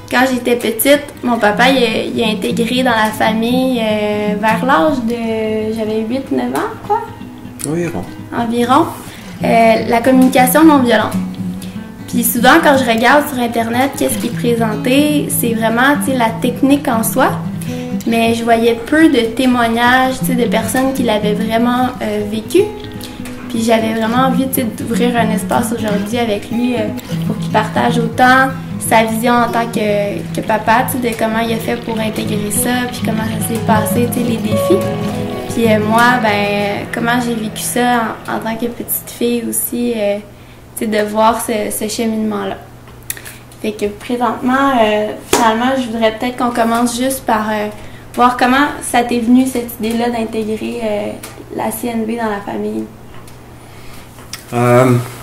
Quand j'étais petite, mon papa il a intégré dans la famille vers l'âge de... J'avais 8-9 ans, quoi. Environ. La communication non violente. Puis souvent, quand je regarde sur Internet, qu'est-ce qui est présenté, c'est vraiment la technique en soi. Mais je voyais peu de témoignages de personnes qui l'avaient vraiment vécu. Puis j'avais vraiment envie d'ouvrir un espace aujourd'hui avec lui pour qu'il partage autant sa vision en tant que papa, de comment il a fait pour intégrer ça, puis comment ça s'est passé, les défis. Puis moi, comment j'ai vécu ça en tant que petite fille aussi, de voir ce cheminement-là. Fait que présentement, finalement, je voudrais peut-être qu'on commence juste par voir comment ça t'est venu, cette idée-là d'intégrer la CNV dans la famille.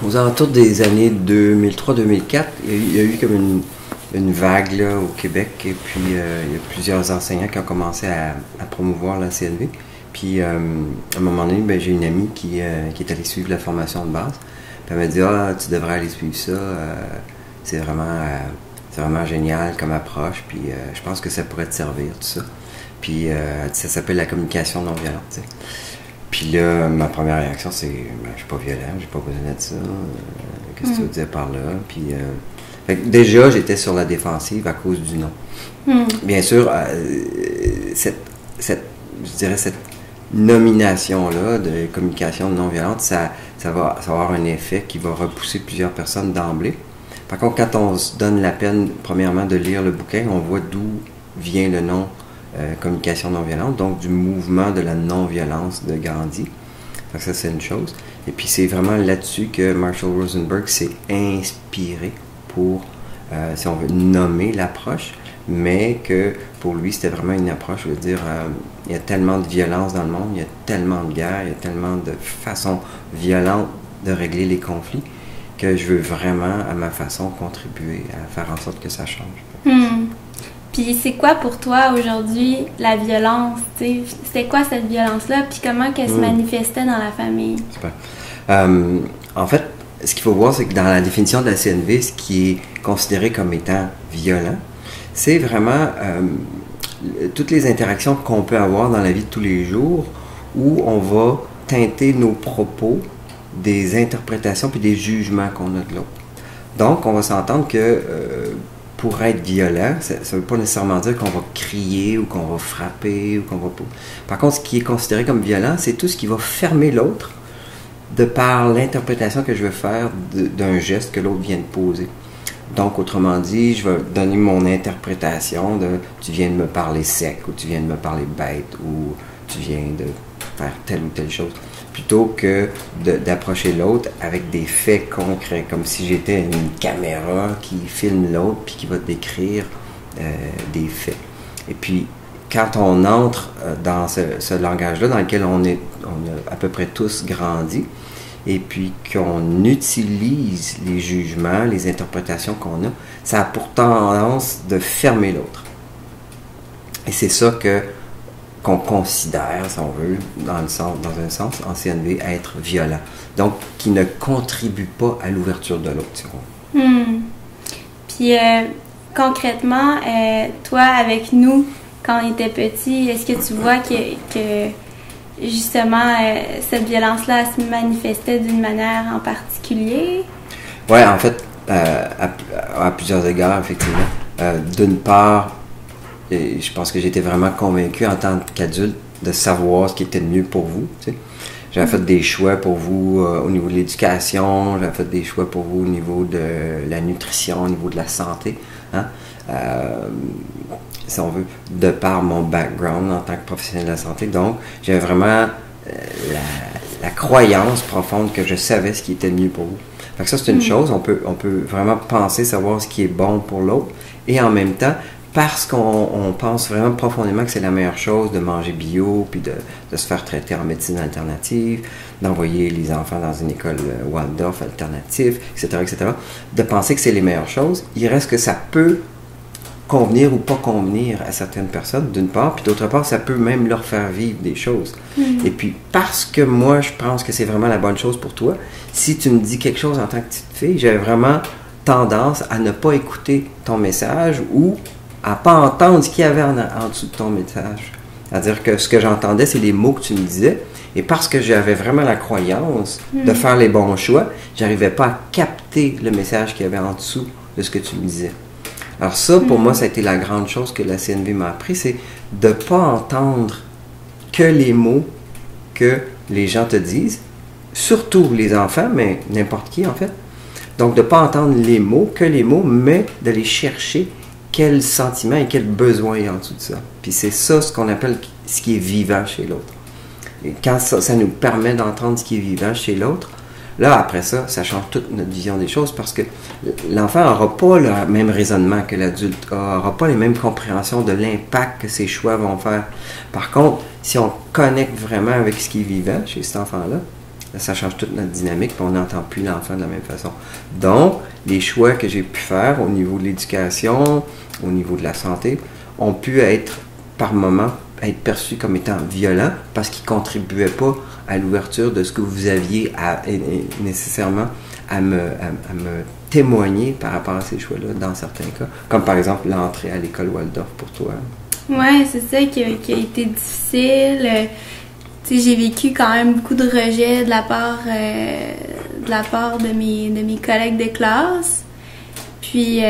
Aux alentours des années 2003-2004, il y a eu comme une vague là, au Québec, et puis il y a plusieurs enseignants qui ont commencé à promouvoir la CNV. Puis à un moment donné, j'ai une amie qui est allée suivre la formation de base. Puis elle m'a dit « tu devrais aller suivre ça, c'est vraiment génial comme approche, puis je pense que ça pourrait te servir, tout ça. » Puis ça s'appelle la communication non violente, t'sais. Puis là, ma première réaction, c'est je suis pas violent, j'ai pas besoin de ça. Qu'est-ce que tu veux dire par là? Puis fait que déjà, j'étais sur la défensive à cause du nom. Bien sûr, cette nomination-là de communication non violente, ça va avoir un effet qui va repousser plusieurs personnes d'emblée. Par contre, quand on se donne la peine, premièrement, de lire le bouquin, on voit d'où vient le nom communication non violente, donc du mouvement de la non-violence de Gandhi. Donc ça, c'est une chose. Et puis, c'est vraiment là-dessus que Marshall Rosenberg s'est inspiré pour, si on veut, nommer l'approche, mais que pour lui, c'était vraiment une approche, je veux dire, il y a tellement de violence dans le monde, il y a tellement de guerres, il y a tellement de façons violentes de régler les conflits, que je veux vraiment, à ma façon, contribuer à faire en sorte que ça change. Puis c'est quoi pour toi aujourd'hui la violence? C'était quoi cette violence-là? Puis comment qu'elle se manifestait dans la famille? Super. En fait, ce qu'il faut voir, c'est que dans la définition de la CNV, ce qui est considéré comme étant violent, c'est vraiment toutes les interactions qu'on peut avoir dans la vie de tous les jours où on va teinter nos propos des interprétations puis des jugements qu'on a de l'autre. Donc, on va s'entendre que pour être violent, ça ne veut pas nécessairement dire qu'on va crier ou qu'on va frapper ou qu'on va... Par contre, ce qui est considéré comme violent, c'est tout ce qui va fermer l'autre de par l'interprétation que je vais faire d'un geste que l'autre vient de poser. Donc, autrement dit, je vais donner mon interprétation de « tu viens de me parler sec » ou « tu viens de me parler bête » ou « tu viens de faire telle ou telle chose », plutôt que d'approcher l'autre avec des faits concrets, comme si j'étais une caméra qui filme l'autre puis qui va décrire des faits. Et puis, quand on entre dans ce langage-là, dans lequel on a à peu près tous grandi, et puis qu'on utilise les jugements, les interprétations qu'on a, ça a pour tendance de fermer l'autre. Et c'est ça qu'on considère, si on veut, dans un sens, en CNV, être violent. Donc, qui ne contribue pas à l'ouverture de l'autre, si on veut. Puis, concrètement, toi, avec nous, quand on était petit, est-ce que tu vois que justement, cette violence-là se manifestait d'une manière en particulier? Oui, en fait, à plusieurs égards, effectivement. D'une part, et je pense que j'étais vraiment convaincu en tant qu'adulte de savoir ce qui était le mieux pour vous. Tu sais. J'avais fait des choix pour vous au niveau de l'éducation, j'avais fait des choix pour vous au niveau de la nutrition, au niveau de la santé. Hein? Si on veut, de par mon background en tant que professionnel de la santé. Donc, j'avais vraiment la croyance profonde que je savais ce qui était le mieux pour vous. Fait que ça, c'est une chose. On peut vraiment penser, savoir ce qui est bon pour l'autre. Et en même temps, parce qu'on pense vraiment profondément que c'est la meilleure chose de manger bio, puis de se faire traiter en médecine alternative, d'envoyer les enfants dans une école Waldorf alternative, etc., etc., de penser que c'est les meilleures choses, il reste que ça peut convenir ou pas convenir à certaines personnes, d'une part, puis d'autre part, ça peut même leur faire vivre des choses. Et puis, parce que moi, je pense que c'est vraiment la bonne chose pour toi, si tu me dis quelque chose en tant que petite fille, j'avais vraiment tendance à ne pas écouter ton message ou à ne pas entendre ce qu'il y avait en dessous de ton message. C'est-à-dire que ce que j'entendais, c'est les mots que tu me disais. Et parce que j'avais vraiment la croyance de faire les bons choix, j'arrivais pas à capter le message qu'il y avait en dessous de ce que tu me disais. Alors ça, pour moi, ça a été la grande chose que la CNV m'a appris, c'est de ne pas entendre que les mots que les gens te disent, surtout les enfants, mais n'importe qui en fait. Donc de ne pas entendre les mots, que les mots, mais d'aller chercher quel sentiment et quel besoin est en dessous de ça. Puis c'est ça ce qu'on appelle ce qui est vivant chez l'autre. Et quand ça nous permet d'entendre ce qui est vivant chez l'autre, là, après ça, ça change toute notre vision des choses parce que l'enfant n'aura pas le même raisonnement que l'adulte, n'aura pas les mêmes compréhensions de l'impact que ses choix vont faire. Par contre, si on connecte vraiment avec ce qui est vivant chez cet enfant-là, ça change toute notre dynamique et on n'entend plus l'enfant de la même façon. Donc, les choix que j'ai pu faire au niveau de l'éducation, au niveau de la santé, ont pu être, par moments, être perçus comme étant violents parce qu'ils ne contribuaient pas à l'ouverture de ce que vous aviez nécessairement à me témoigner par rapport à ces choix-là dans certains cas, comme par exemple l'entrée à l'école Waldorf pour toi. Oui, c'est ça qui a été difficile. Tu sais, j'ai vécu quand même beaucoup de rejets de la part de mes collègues de classe. Puis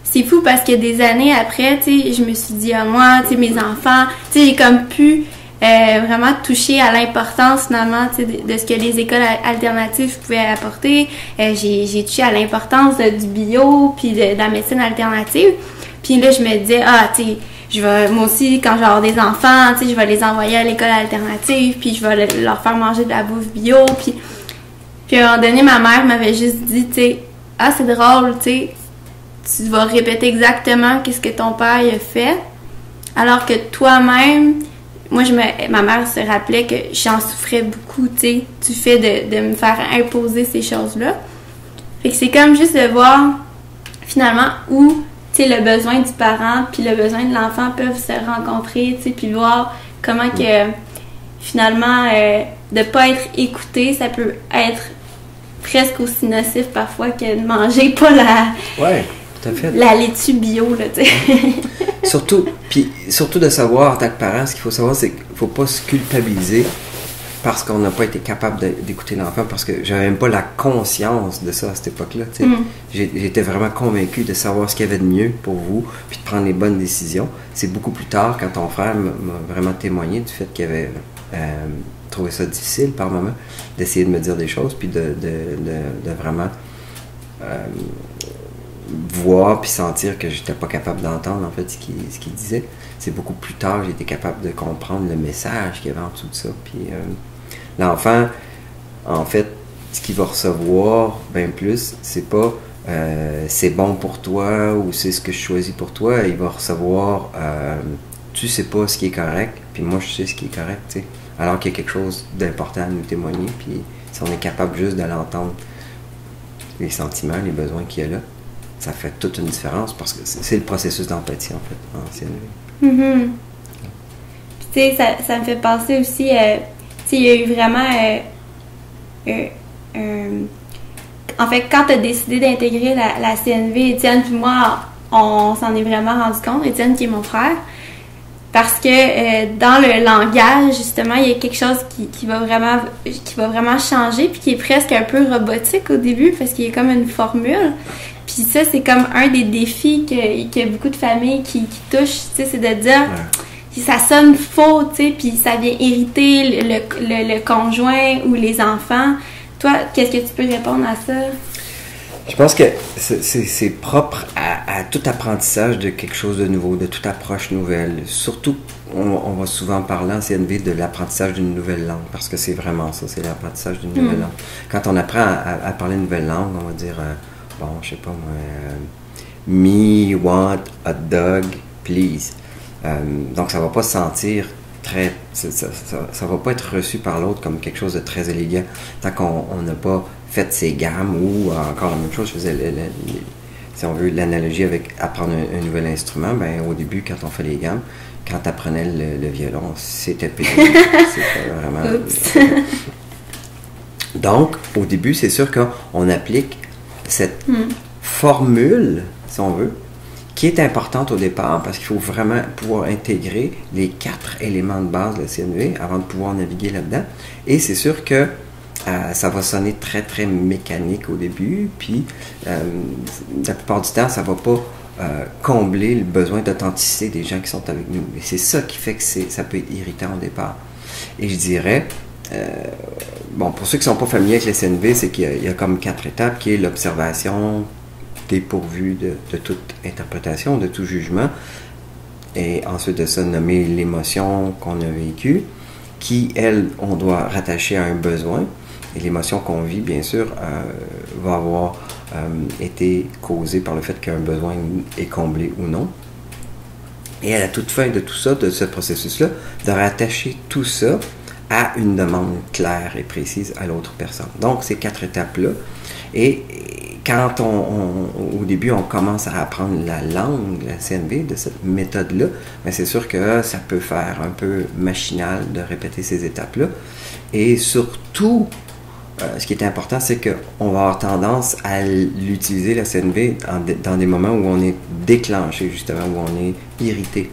c'est fou parce que des années après, tu sais, je me suis dit, moi, tu sais, mes enfants, tu sais, j'ai comme pu vraiment toucher à l'importance finalement, tu sais, de ce que les écoles alternatives pouvaient apporter. J'ai touché à l'importance du bio puis de la médecine alternative. Puis là, je me disais, tu sais, moi aussi, quand je vais avoir des enfants, tu sais, je vais les envoyer à l'école alternative, puis je vais leur faire manger de la bouffe bio. Puis à un moment donné, ma mère m'avait juste dit, tu sais, c'est drôle, tu sais, tu vas répéter exactement ce que ton père a fait, alors que toi-même, moi, ma mère se rappelait que j'en souffrais beaucoup, tu sais, du fait de me faire imposer ces choses-là. Fait que c'est comme juste de voir, finalement, où tu sais, le besoin du parent puis le besoin de l'enfant peuvent se rencontrer, tu sais, puis voir comment que, finalement, de pas être écouté, ça peut être presque aussi nocif parfois que de manger pas tout à fait. La laitue bio, là, tu sais. Surtout de savoir, en tant que parent, ce qu'il faut savoir, c'est qu'il ne faut pas se culpabiliser parce qu'on n'a pas été capable d'écouter l'enfant, parce que j'avais même pas la conscience de ça à cette époque-là. J'étais vraiment convaincu de savoir ce qu'il y avait de mieux pour vous, puis de prendre les bonnes décisions. C'est beaucoup plus tard, quand ton frère m'a vraiment témoigné du fait qu'il avait trouvé ça difficile par moment, d'essayer de me dire des choses, puis de vraiment voir puis sentir que j'étais pas capable d'entendre en fait ce qu'il disait. C'est beaucoup plus tard que j'ai été capable de comprendre le message qu'il y avait en dessous de ça. Puis l'enfant, en fait, ce qu'il va recevoir bien plus, c'est pas c'est bon pour toi ou c'est ce que je choisis pour toi. Il va recevoir tu sais pas ce qui est correct, puis moi je sais ce qui est correct, tu sais. Alors qu'il y a quelque chose d'important à nous témoigner, puis si on est capable juste de l'entendre, les sentiments, les besoins qu'il y a là, ça fait toute une différence parce que c'est le processus d'empathie en fait, en CNV. Mm-hmm. Puis tu sais, ça me fait penser aussi, tu sais, il y a eu vraiment en fait, quand tu as décidé d'intégrer la CNV, Étienne puis moi, on s'en est vraiment rendu compte, Étienne qui est mon frère, parce que dans le langage, justement, il y a quelque chose qui va vraiment changer, puis qui est presque un peu robotique au début, parce qu'il y a comme une formule. Puis ça, c'est comme un des défis que beaucoup de familles qui touchent, tu sais, c'est de dire, ça sonne faux, tu sais, puis ça vient irriter le conjoint ou les enfants. Toi, qu'est-ce que tu peux répondre à ça? Je pense que c'est propre à tout apprentissage de quelque chose de nouveau, de toute approche nouvelle. Surtout, on va souvent parler en CNV de l'apprentissage d'une nouvelle langue, parce que c'est vraiment ça, c'est l'apprentissage d'une nouvelle langue. Quand on apprend à parler une nouvelle langue, on va dire, bon, je sais pas moi, me want a dog, please. Donc ça va pas se sentir ça va pas être reçu par l'autre comme quelque chose de très élégant tant qu'on n'a pas fait ses gammes, ou encore la même chose, je faisais si on veut l'analogie avec apprendre un nouvel instrument, ben au début quand on fait les gammes, quand tu apprenais le violon, c'était pénible. C'était vraiment donc au début c'est sûr qu'on applique cette formule, si on veut, qui est importante au départ parce qu'il faut vraiment pouvoir intégrer les 4 éléments de base de la CNV avant de pouvoir naviguer là-dedans. Et c'est sûr que ça va sonner très, très mécanique au début, puis la plupart du temps, ça ne va pas combler le besoin d'authenticité des gens qui sont avec nous. Et c'est ça qui fait que ça peut être irritant au départ. Et je dirais, bon, pour ceux qui ne sont pas familiers avec la CNV, c'est qu'il y a comme 4 étapes, qui est l'observation, dépourvu de toute interprétation, de tout jugement, et ensuite de ça, nommer l'émotion qu'on a vécue, qui, elle, on doit rattacher à un besoin, et l'émotion qu'on vit, bien sûr, va avoir été causée par le fait qu'un besoin est comblé ou non. Et à la toute fin de tout ça, de ce processus-là, de rattacher tout ça à une demande claire et précise à l'autre personne. Donc, ces 4 étapes-là, et quand au début, on commence à apprendre la langue, la CNV, de cette méthode-là, bien, c'est sûr que ça peut faire un peu machinal de répéter ces étapes-là. Et surtout, ce qui est important, c'est qu'on va avoir tendance à l'utiliser, la CNV, dans des moments où on est déclenché, justement, où on est irrité.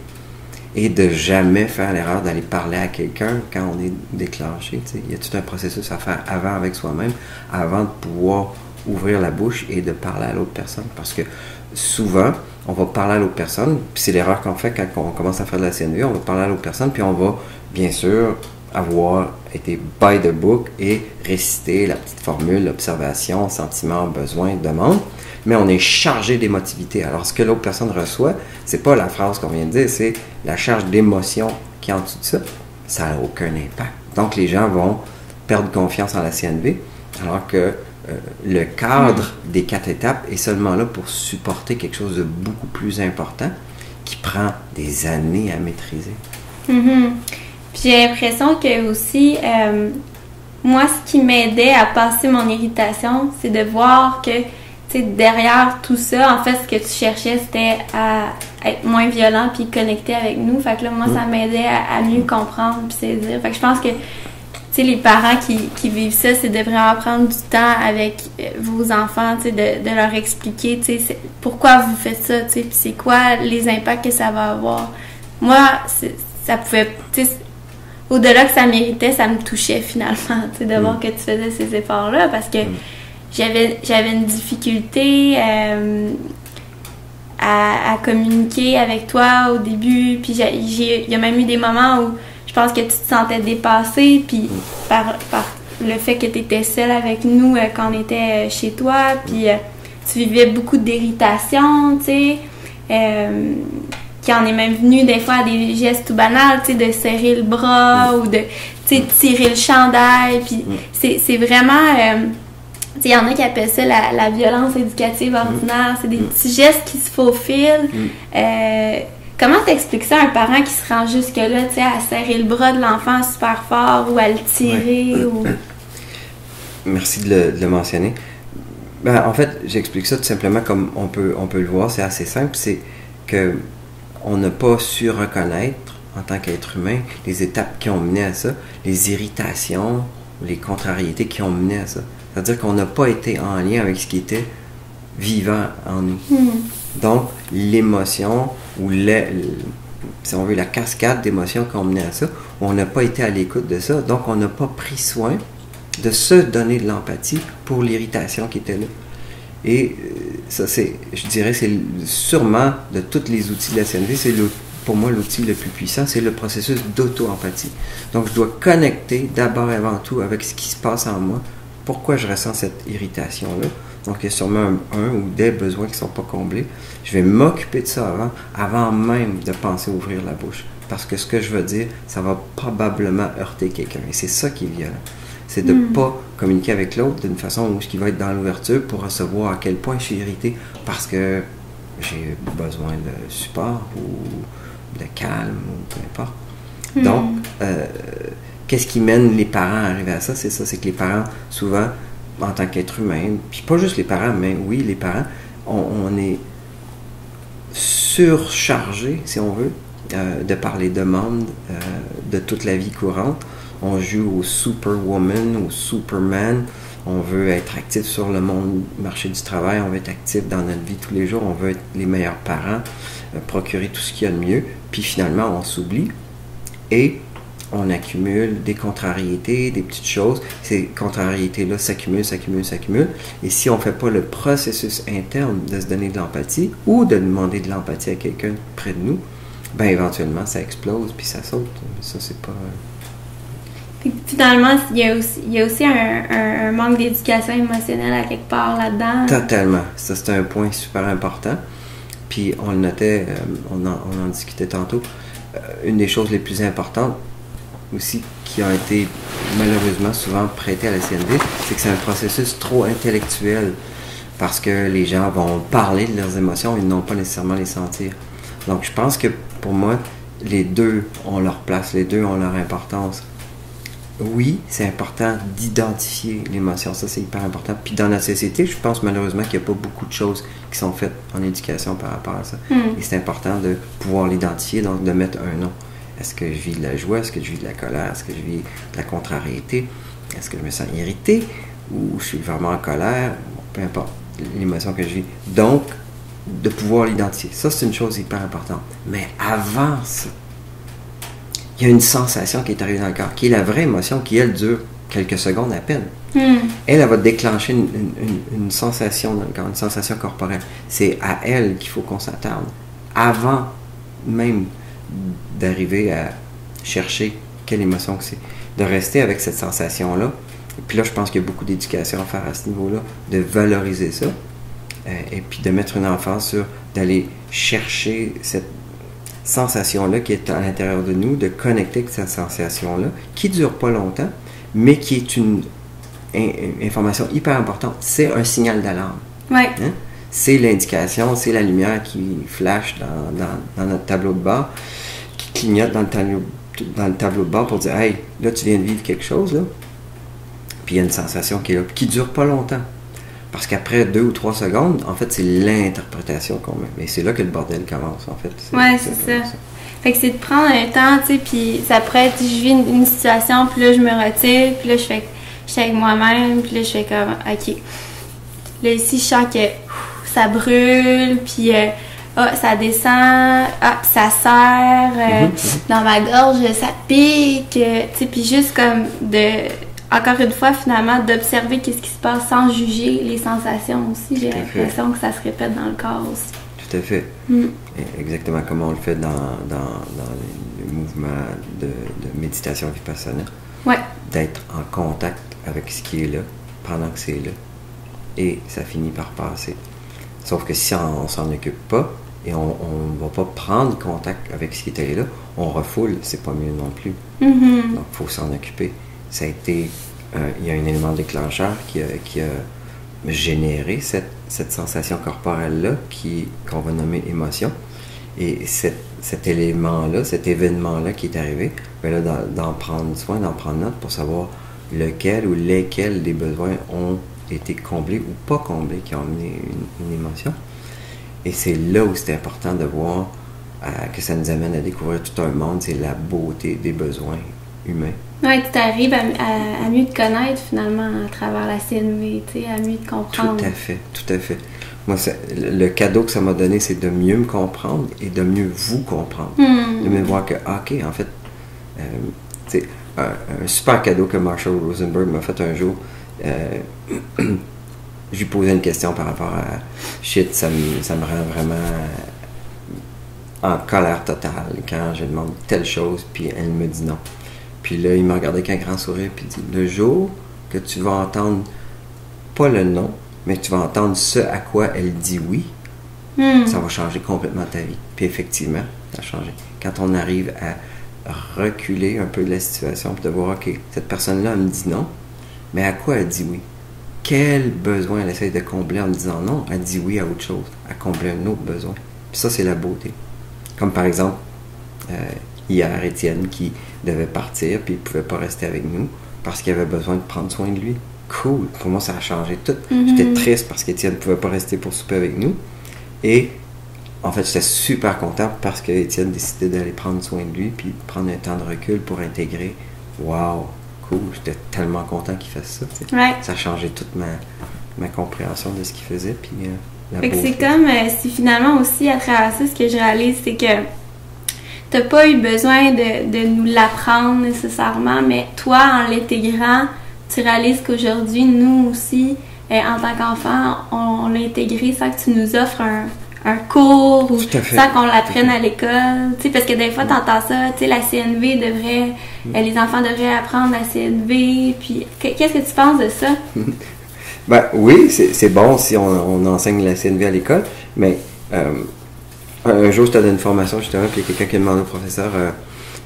Et de jamais faire l'erreur d'aller parler à quelqu'un quand on est déclenché. T'sais. Il y a tout un processus à faire avant avec soi-même, avant de pouvoir ouvrir la bouche et de parler à l'autre personne. Parce que souvent, on va parler à l'autre personne, puis c'est l'erreur qu'on fait quand on commence à faire de la CNV, on va parler à l'autre personne, puis on va, bien sûr, avoir été by the book et réciter la petite formule, observation, sentiment, besoin, demande, mais on est chargé d'émotivité. Alors, ce que l'autre personne reçoit, c'est pas la phrase qu'on vient de dire, c'est la charge d'émotion qui est en dessous de ça. Ça n'a aucun impact. Donc, les gens vont perdre confiance en la CNV, alors que le cadre des 4 étapes est seulement là pour supporter quelque chose de beaucoup plus important qui prend des années à maîtriser. Mm-hmm. Puis j'ai l'impression que aussi, moi, ce qui m'aidait à passer mon irritation, c'est de voir que, tu sais, derrière tout ça, en fait, ce que tu cherchais, c'était à être moins violent puis connecter avec nous. Fait que là, moi, ça m'aidait à mieux comprendre puis saisir. Fait que je pense que, tu sais, les parents qui vivent ça, c'est de vraiment prendre du temps avec vos enfants, tu sais, de leur expliquer, tu sais, pourquoi vous faites ça, tu sais, puis c'est quoi les impacts que ça va avoir. Moi, ça pouvait, tu sais, au-delà que ça méritait, ça me touchait finalement, tu sais, de voir que tu faisais ces efforts-là, parce que j'avais une difficulté à communiquer avec toi au début, puis il y a même eu des moments où je pense que tu te sentais dépassée, puis par le fait que tu étais seule avec nous quand on était chez toi, puis tu vivais beaucoup d'irritation, tu sais, qui en est même venu des fois à des gestes tout banals, tu sais, de serrer le bras ou de, tu sais, tirer le chandail, puis c'est vraiment, tu sais, il y en a qui appellent ça la violence éducative ordinaire, c'est des petits gestes qui se faufilent. Comment t'expliques ça à un parent qui se rend jusque-là, tu sais, à serrer le bras de l'enfant super fort ou à le tirer? Ou... Merci de le mentionner. Ben, en fait, j'explique ça tout simplement comme on peut le voir, c'est assez simple, c'est que on n'a pas su reconnaître, en tant qu'être humain, les étapes qui ont mené à ça, les irritations, les contrariétés qui ont mené à ça. C'est-à-dire qu'on n'a pas été en lien avec ce qui était vivant en nous. Donc, l'émotion, ou si on veut, la cascade d'émotions qui ont mené à ça, on n'a pas été à l'écoute de ça, donc on n'a pas pris soin de se donner de l'empathie pour l'irritation qui était là. Et ça, je dirais, c'est sûrement, de tous les outils de la CNV, c'est pour moi l'outil le plus puissant, c'est le processus d'auto-empathie. Donc, je dois connecter d'abord et avant tout avec ce qui se passe en moi, pourquoi je ressens cette irritation-là. Donc, il y a sûrement un ou des besoins qui ne sont pas comblés. Je vais m'occuper de ça avant même de penser ouvrir la bouche. Parce que ce que je veux dire, ça va probablement heurter quelqu'un. Et c'est ça qui est violent. C'est de ne pas communiquer avec l'autre d'une façon où ce qui va être dans l'ouverture pour recevoir à quel point je suis irrité parce que j'ai besoin de support ou de calme ou peu importe. Donc, qu'est-ce qui mène les parents à arriver à ça? C'est ça, c'est que les parents, souvent, en tant qu'être humain, puis pas juste les parents, mais oui, les parents, on est surchargé, si on veut, de par les demandes de toute la vie courante. On joue au Superwoman, au Superman, on veut être actif sur le marché du travail, on veut être actif dans notre vie tous les jours, on veut être les meilleurs parents, procurer tout ce qu'il y a de mieux, puis finalement on s'oublie et on accumule des contrariétés, des petites choses. Ces contrariétés-là s'accumulent, et si on ne fait pas le processus interne de se donner de l'empathie ou de demander de l'empathie à quelqu'un près de nous, ben éventuellement ça explose puis ça saute. Ça, c'est pas... Finalement, il y a aussi un manque d'éducation émotionnelle à quelque part là-dedans. Totalement. Ça, c'est un point super important. Puis on le notait, on en discutait tantôt. Une des choses les plus importantes aussi qui ont été malheureusement souvent prêtées à la CNV, c'est que c'est un processus trop intellectuel parce que les gens vont parler de leurs émotions, ils n'ont pas nécessairement les sentir. Donc je pense que pour moi, les deux ont leur place, les deux ont leur importance. Oui, c'est important d'identifier l'émotion, ça c'est hyper important. Puis dans notre société, je pense malheureusement qu'il n'y a pas beaucoup de choses qui sont faites en éducation par rapport à ça. Et c'est important de pouvoir l'identifier, donc de mettre un nom. Est-ce que je vis de la joie? Est-ce que je vis de la colère? Est-ce que je vis de la contrariété? Est-ce que je me sens irrité? Ou je suis vraiment en colère? Peu importe l'émotion que je vis. Donc, de pouvoir l'identifier. Ça, c'est une chose hyper importante. Mais avant ça, il y a une sensation qui est arrivée dans le corps, qui est la vraie émotion, qui, elle, dure quelques secondes à peine. Elle va déclencher une sensation dans le corps, une sensation corporelle. C'est à elle qu'il faut qu'on s'attarde. Avant même d'arriver à chercher quelle émotion que c'est. De rester avec cette sensation-là. Et puis là, je pense qu'il y a beaucoup d'éducation à faire à ce niveau-là, de valoriser ça. Et puis de mettre une emphase sur d'aller chercher cette sensation-là qui est à l'intérieur de nous, de connecter avec cette sensation-là, qui ne dure pas longtemps, mais qui est une information hyper importante. C'est un signal d'alarme. Ouais. Hein? C'est l'indication, c'est la lumière qui flash dans notre tableau de bord, qui clignote dans le tableau de bord pour dire « Hey, là, tu viens de vivre quelque chose, là. » Puis il y a une sensation qui est là, qui ne dure pas longtemps. Parce qu'après 2 ou 3 secondes, en fait, c'est l'interprétation qu'on met. Mais c'est là que le bordel commence, en fait. C'est ça. Fait que c'est de prendre un temps, tu sais, puis ça pourrait être, je vis une situation, puis là, je me retire, puis là, je suis avec moi-même, puis là, je fais comme, OK. Là, ici, je sens que ça brûle, puis ça descend, puis ça serre, dans ma gorge, ça pique, tu sais, puis juste comme encore une fois, finalement, d'observer qu'est-ce qui se passe sans juger les sensations aussi. J'ai l'impression que ça se répète dans le corps aussi. Tout à fait. Exactement comme on le fait dans les mouvements de méditation vipassana. Ouais. D'être en contact avec ce qui est là, pendant que c'est là. Et ça finit par passer. Sauf que si on s'en occupe pas, et on ne va pas prendre contact avec ce qui était là, on refoule, c'est pas mieux non plus. Donc, il faut s'en occuper. Ça a été, il y a un élément déclencheur qui a généré cette sensation corporelle-là qu'on va nommer émotion. Et cet élément-là, cet événement-là qui est arrivé, bien là, d'en prendre soin, d'en prendre note pour savoir lequel ou lesquels des besoins ont été comblés ou pas comblés, qui ont amené une émotion. Et c'est là où c'est important de voir que ça nous amène à découvrir tout un monde, c'est la beauté des besoins humains. Oui, tu arrives à mieux te connaître finalement à travers la CNV, à mieux te comprendre. Tout à fait. Moi, le cadeau que ça m'a donné, c'est de mieux me comprendre et de mieux vous comprendre. De me voir que, OK, en fait, c'est un super cadeau que Marshall Rosenberg m'a fait un jour. Je lui posais une question par rapport à shit, ça me rend vraiment en colère totale quand je demande telle chose, puis elle me dit non. Puis là, il me regardait avec un grand sourire, puis il dit, le jour que tu vas entendre, pas le non, mais tu vas entendre ce à quoi elle dit oui, ça va changer complètement ta vie. Puis effectivement, ça a changé. Quand on arrive à reculer un peu de la situation, puis de voir, OK, cette personne-là, elle me dit non, mais à quoi elle dit oui? Quel besoin elle essaie de combler en me disant non? Elle dit oui à autre chose, à combler un autre besoin. Puis ça, c'est la beauté. Comme par exemple, hier, Étienne qui devait partir, puis il ne pouvait pas rester avec nous parce qu'il avait besoin de prendre soin de lui. Cool. Pour moi, ça a changé tout. J'étais triste parce qu'Étienne ne pouvait pas rester pour souper avec nous. Et en fait, j'étais super content parce qu'Étienne décidait d'aller prendre soin de lui puis prendre un temps de recul pour intégrer. Wow, cool. J'étais tellement content qu'il fasse ça. Ouais. Ça a changé toute ma compréhension de ce qu'il faisait. Puis, c'est comme si finalement aussi, à travers ça, ce que je réalise, c'est que t'as pas eu besoin de nous l'apprendre nécessairement, mais toi, en l'intégrant, tu réalises qu'aujourd'hui, nous aussi, en tant qu'enfants, on l'a intégré sans que tu nous offres un cours ou sans qu'on l'apprenne à l'école. Tu sais, parce que des fois, t'entends ça, tu sais, la CNV devrait, les enfants devraient apprendre la CNV, puis qu'est-ce que tu penses de ça? Ben oui, c'est bon si on enseigne la CNV à l'école, mais un jour, je te donne une formation, justement, puis il y a quelqu'un qui a demandé au professeur,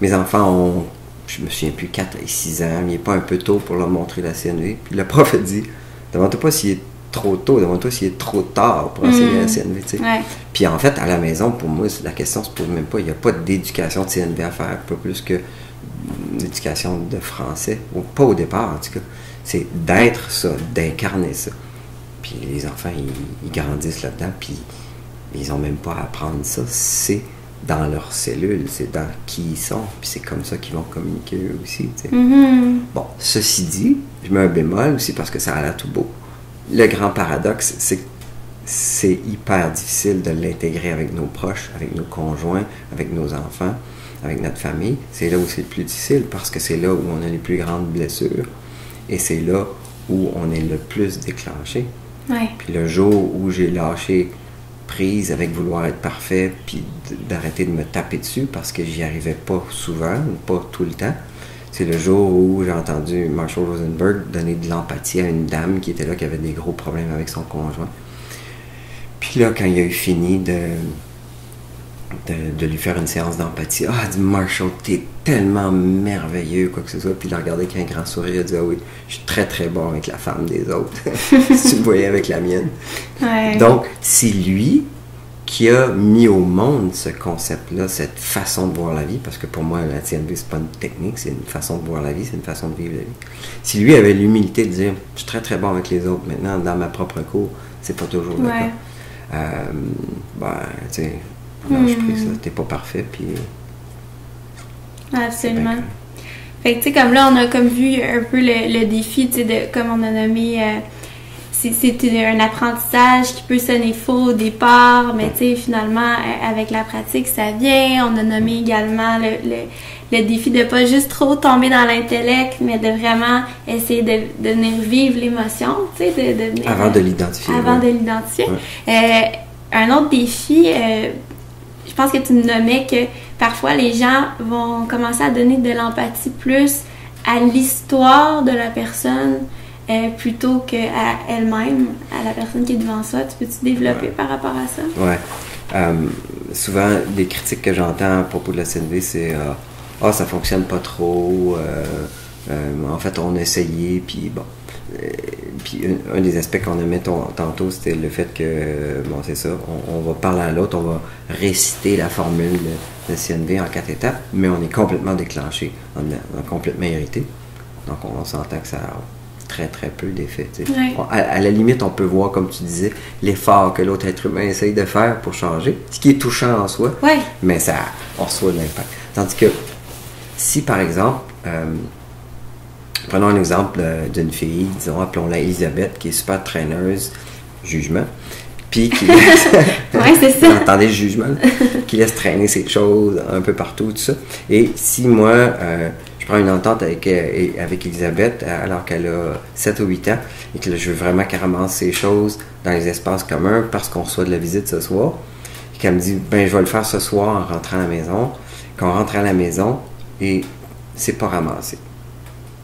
mes enfants ont, je me souviens plus, 4 et 6 ans, mais il n'est pas un peu tôt pour leur montrer la CNV. Puis le prof a dit, demande-toi pas s'il est trop tôt, demande-toi s'il est trop tard pour enseigner la CNV, tu sais. Ouais. Puis en fait, à la maison, pour moi, la question se pose même pas, il n'y a pas d'éducation de CNV à faire, pas plus que l'éducation de français, ou pas au départ, en tout cas. C'est d'être ça, d'incarner ça. Puis les enfants, ils grandissent là-dedans, puis ils n'ont même pas à apprendre ça. C'est dans leurs cellules, c'est dans qui ils sont, puis c'est comme ça qu'ils vont communiquer eux aussi. Tu sais. Bon, ceci dit, je mets un bémol aussi parce que ça a l'air tout beau. Le grand paradoxe, c'est que c'est hyper difficile de l'intégrer avec nos proches, avec nos conjoints, avec nos enfants, avec notre famille. C'est là où c'est le plus difficile parce que c'est là où on a les plus grandes blessures et c'est là où on est le plus déclenché. Ouais. Puis le jour où j'ai lâché prise avec vouloir être parfait, puis d'arrêter de me taper dessus parce que j'y arrivais pas souvent, ou pas tout le temps. C'est le jour où j'ai entendu Marshall Rosenberg donner de l'empathie à une dame qui était là, qui avait des gros problèmes avec son conjoint. Puis là, quand il a eu fini de lui faire une séance d'empathie, il dit Marshall, t'es tellement merveilleux, quoi que ce soit. Puis il a regardé avec un grand sourire, il a dit ah oui, je suis très très bon avec la femme des autres. Si tu me voyais avec la mienne. Ouais. Donc, c'est lui qui a mis au monde ce concept-là, cette façon de voir la vie, parce que pour moi, la CNV, c'est pas une technique, c'est une façon de voir la vie, c'est une façon de vivre la vie. Si lui avait l'humilité de dire je suis très très bon avec les autres, maintenant, dans ma propre cour, c'est pas toujours le cas. Tu sais, lâche prise, t'es pas parfait, puis... Absolument. Fait que, tu sais, comme là, on a comme vu un peu le défi, tu sais, de, comme on a nommé, c'est un apprentissage qui peut sonner faux au départ, mais tu sais, finalement, avec la pratique, ça vient. On a nommé également le défi de pas juste trop tomber dans l'intellect, mais de vraiment essayer de venir vivre l'émotion, tu sais, avant de l'identifier. Avant de l'identifier. Ouais. Un autre défi... je pense que tu me nommais que parfois les gens vont commencer à donner de l'empathie plus à l'histoire de la personne plutôt qu'à elle-même, à la personne qui est devant ça. Tu peux-tu développer par rapport à ça? Oui. Souvent, les critiques que j'entends à propos de la CNV, c'est ça fonctionne pas trop, en fait, on a essayé, puis bon. Puis un des aspects qu'on a mis tantôt, c'était le fait que, bon, c'est ça, on va parler à l'autre, on va réciter la formule de CNV en 4 étapes, mais on est complètement déclenché, on est complètement irrité. Donc, on s'entend que ça a très, très peu d'effet. Ouais. À la limite, on peut voir, comme tu disais, l'effort que l'autre être humain essaye de faire pour changer, ce qui est touchant en soi, mais ça, on reçoit de l'impact. Tandis que, si par exemple... prenons un exemple d'une fille, disons, appelons-la Elisabeth, qui est super traîneuse, jugement, puis qui laisse... c'est ça. Vous entendez le jugement? Qui laisse traîner ses choses un peu partout, tout ça. Et si moi, je prends une entente avec Elisabeth, alors qu'elle a 7 ou 8 ans, et que là, je veux vraiment qu'elle ramasse ses choses dans les espaces communs parce qu'on reçoit de la visite ce soir, et qu'elle me dit, je vais le faire ce soir en rentrant à la maison, qu'on rentre à la maison, et c'est pas ramassé.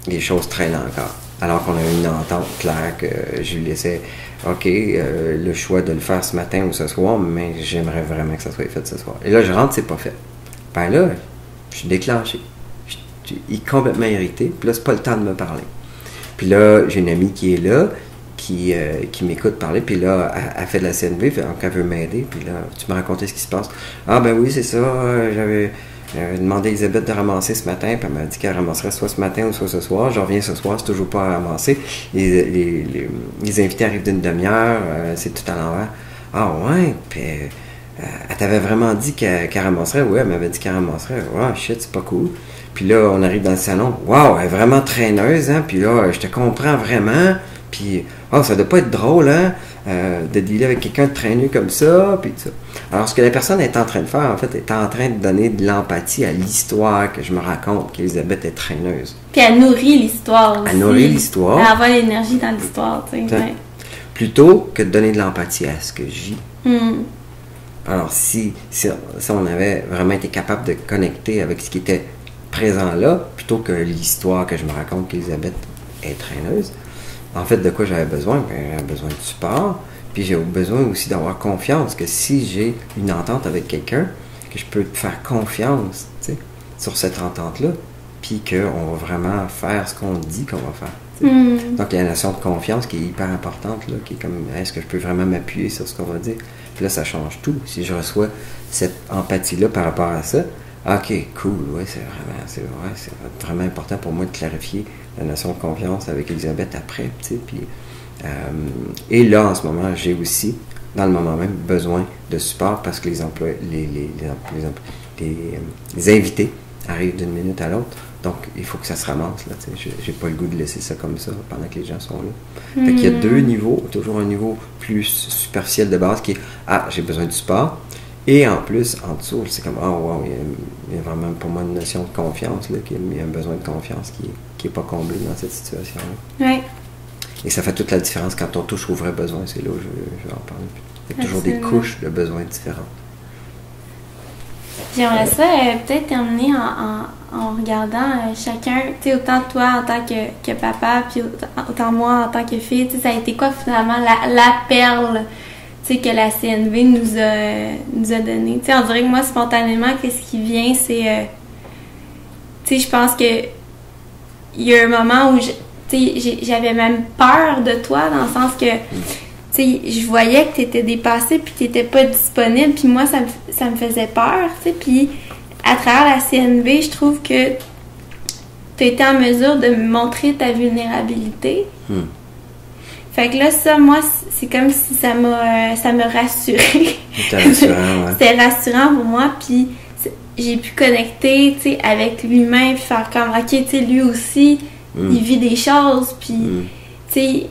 Les choses traînent encore. Alors qu'on a eu une entente claire que je lui laissais, le choix de le faire ce matin ou ce soir, mais j'aimerais vraiment que ça soit fait ce soir. Et là, je rentre, c'est pas fait. Ben là, je suis déclenché. Je suis complètement irrité. Puis là, c'est pas le temps de me parler. Puis là, j'ai une amie qui est là, qui m'écoute parler, puis là, elle fait de la CNV, donc elle veut m'aider. Puis là, tu me racontais ce qui se passe. Ah ben oui, c'est ça, j'avais demandé à Elisabeth de ramasser ce matin, puis elle m'a dit qu'elle ramasserait soit ce matin ou soit ce soir. Je reviens ce soir, c'est toujours pas à ramasser. Les invités arrivent d'une demi-heure, c'est tout à l'envers. Ah ouais, puis elle t'avait vraiment dit qu'elle ramasserait? Oui, elle m'avait dit qu'elle ramasserait. Wow, shit, c'est pas cool. Puis là, on arrive dans le salon. Wow, elle est vraiment traîneuse, hein? Puis là, je te comprends vraiment. Puis, oh, ça doit pas être drôle, hein? De dealer avec quelqu'un de traîneux comme ça, puis tout ça. Alors, ce que la personne est en train de faire, en fait, est en train de donner de l'empathie à l'histoire que je me raconte qu'Elisabeth est traîneuse. Puis elle nourrit l'histoire aussi. Elle nourrit l'histoire. Elle envoie l'énergie dans l'histoire, tu sais. Ouais. Plutôt que de donner de l'empathie à ce que je vis. Alors, si on avait vraiment été capable de connecter avec ce qui était présent là, plutôt que l'histoire que je me raconte qu'Elisabeth est traîneuse, en fait, de quoi j'avais besoin? J'avais besoin de support, puis j'ai besoin aussi d'avoir confiance, que si j'ai une entente avec quelqu'un, que je peux faire confiance, tu sais, sur cette entente-là, puis qu'on va vraiment faire ce qu'on dit qu'on va faire. Donc, il y a une notion de confiance qui est hyper importante, là, qui est comme, est-ce que je peux vraiment m'appuyer sur ce qu'on va dire? Puis là, ça change tout. Si je reçois cette empathie-là par rapport à ça, ok, cool, ouais, c'est vraiment important pour moi de clarifier la notion de confiance avec Elisabeth après, tu sais, puis et là, en ce moment, j'ai aussi, dans le moment même, besoin de support parce que les invités arrivent d'une minute à l'autre, donc il faut que ça se ramasse, là, tu sais, j'ai pas le goût de laisser ça comme ça pendant que les gens sont là. Fait qu'il y a deux niveaux, toujours un niveau plus superficiel de base qui est, j'ai besoin de support. Et en plus, en dessous, c'est comme, wow, il y a vraiment pour moi une notion de confiance, là, il y a un besoin de confiance qui n'est pas comblé dans cette situation-là. Oui. Et ça fait toute la différence quand on touche au vrai besoin, c'est là où je vais en parler. Il y a toujours des couches de besoins différentes. J'aimerais ça peut-être terminer en regardant chacun, tu sais, autant toi en tant que papa, puis autant moi en tant que fille, tu sais, ça a été quoi finalement la perle, tu sais, que la CNV nous a donné. Tu sais, on dirait que moi, spontanément, qu'est-ce qui vient, c'est... tu sais, je pense que il y a un moment où, tu sais, j'avais même peur de toi, dans le sens que, tu sais, je voyais que tu étais dépassée, puis tu n'étais pas disponible, puis moi, ça me faisait peur, tu sais, puis à travers la CNV, je trouve que tu as été en mesure de me montrer ta vulnérabilité. Fait que là, ça, moi, c'est comme si ça m'a rassurée. C'était rassurant, ouais. C'était rassurant pour moi, puis j'ai pu connecter, tu sais, avec lui-même, puis faire comme, ok, tu sais, lui aussi, il vit des choses, puis, tu sais,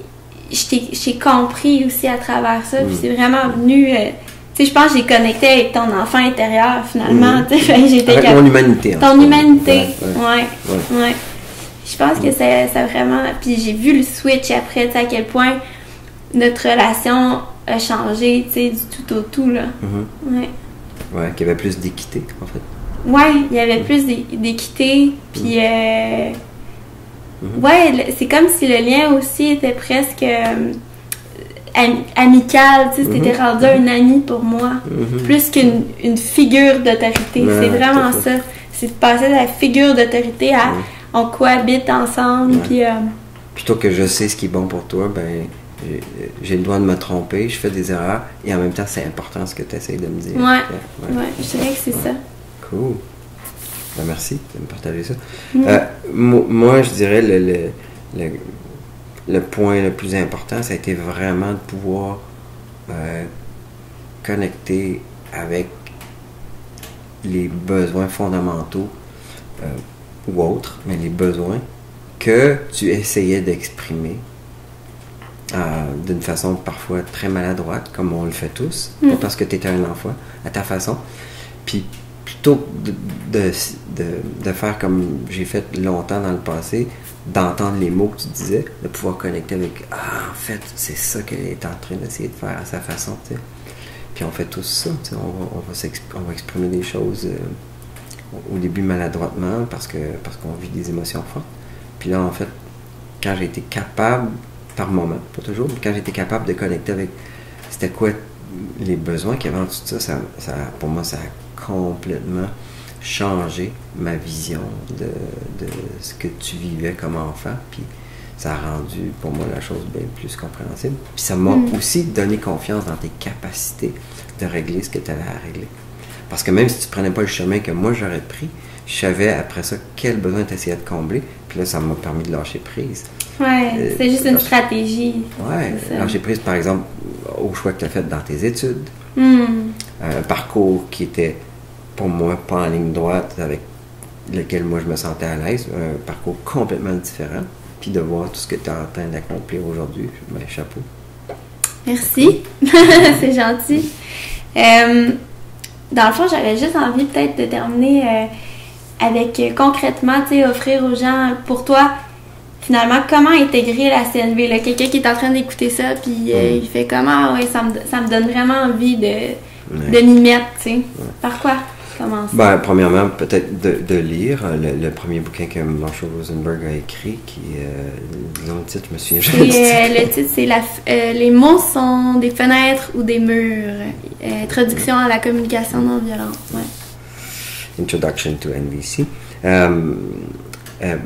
j'ai compris aussi à travers ça, puis c'est vraiment venu, tu sais, je pense que j'ai connecté avec ton enfant intérieur, finalement, tu sais, j'étais avec mon humanité. Ton humanité, ouais. Je pense que ça vraiment... Puis j'ai vu le switch après, tu sais, à quel point notre relation a changé, tu sais, du tout au tout, là. Ouais, qu'il y avait plus d'équité, en fait. Ouais, il y avait plus d'équité, puis... Ouais, c'est comme si le lien aussi était presque amical, tu sais, c'était rendu un ami pour moi, plus qu'une figure d'autorité. C'est vraiment ça. C'est de passer de la figure d'autorité à... On cohabite ensemble, puis... Plutôt que je sais ce qui est bon pour toi, ben j'ai le droit de me tromper, je fais des erreurs, et en même temps, c'est important ce que tu essaies de me dire. Ouais, je dirais que c'est ça. Cool. Ben, merci de me partager ça. Moi, je dirais le point le plus important, ça a été vraiment de pouvoir connecter avec les besoins fondamentaux ou autres, mais les besoins que tu essayais d'exprimer d'une façon parfois très maladroite, comme on le fait tous, pas parce que tu étais un enfant, à ta façon. Puis plutôt de faire comme j'ai fait longtemps dans le passé, d'entendre les mots que tu disais, de pouvoir connecter avec « Ah, en fait, c'est ça qu'elle est en train d'essayer de faire à sa façon. » Puis on fait tous ça. On va exprimer des choses au début maladroitement parce qu'on vit des émotions fortes. Puis là, en fait, quand j'ai été capable, par moment, pas toujours, mais quand j'ai été capable de connecter avec c'était quoi les besoins qu'il y avait en dessous de ça, pour moi, ça a complètement changé ma vision de ce que tu vivais comme enfant. Puis ça a rendu, pour moi, la chose bien plus compréhensible. Puis ça m'a aussi donné confiance dans tes capacités de régler ce que tu avais à régler. Parce que même si tu ne prenais pas le chemin que moi j'aurais pris, je savais après ça quel besoin tu essayais de combler. Puis là, ça m'a permis de lâcher prise. Ouais, c'est juste une stratégie. Ouais, lâcher prise, par exemple, au choix que tu as fait dans tes études. Un parcours qui était, pour moi, pas en ligne droite, avec lequel moi je me sentais à l'aise. Un parcours complètement différent. Puis de voir tout ce que tu es en train d'accomplir aujourd'hui, ben, chapeau. Merci. C'est gentil. Dans le fond, j'avais juste envie peut-être de terminer avec concrètement, tu sais, offrir aux gens, pour toi, finalement, comment intégrer la CNV? Là, quelqu'un qui est en train d'écouter ça, puis il fait comment? Ouais, ça me donne vraiment envie de m'y mettre, tu sais. Par quoi commencer? Ben, premièrement, peut-être de lire le premier bouquin que Marshall Rosenberg a écrit, qui, disons le titre, je me souviens jamais. Le titre, c'est Les mots sont des fenêtres ou des murs. Introduction à la communication non violente. Ouais. Introduction to NVC.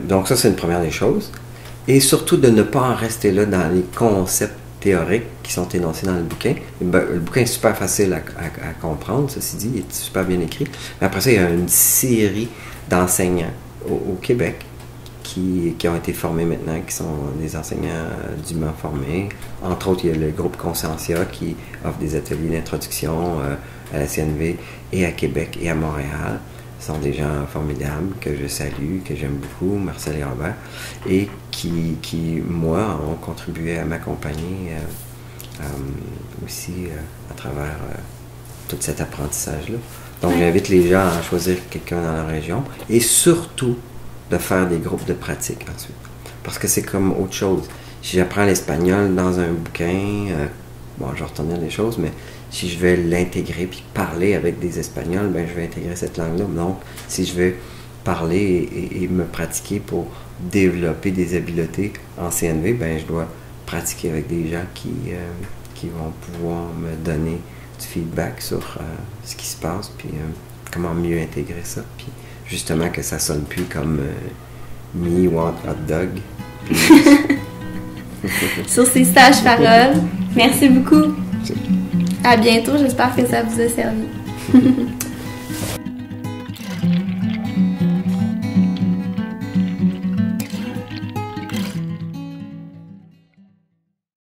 Donc ça, c'est une première des choses. Et surtout de ne pas en rester là dans les concepts théoriques qui sont énoncés dans le bouquin. Le bouquin est super facile à comprendre, ceci dit, il est super bien écrit. Mais après ça, il y a une série d'enseignants au Québec qui ont été formés maintenant, qui sont des enseignants dûment formés. Entre autres, il y a le groupe Conscientia qui offre des ateliers d'introduction à la CNV et à Québec et à Montréal. Ce sont des gens formidables que je salue, que j'aime beaucoup, Marcel et Robert, et qui moi, ont contribué à m'accompagner aussi à travers tout cet apprentissage-là. Donc, j'invite les gens à choisir quelqu'un dans la région et surtout de faire des groupes de pratique ensuite. Parce que c'est comme autre chose. Si j'apprends l'espagnol dans un bouquin, bon, je vais retenir des choses, mais si je vais l'intégrer puis parler avec des Espagnols, ben je vais intégrer cette langue-là. Donc, si je veux parler et me pratiquer pour développer des habiletés en CNV, ben je dois pratiquer avec des gens qui vont pouvoir me donner du feedback sur ce qui se passe, puis comment mieux intégrer ça, puis justement que ça sonne plus comme me want hot dog. Sur ces sages paroles, merci beaucoup. À bientôt, j'espère que ça vous a servi.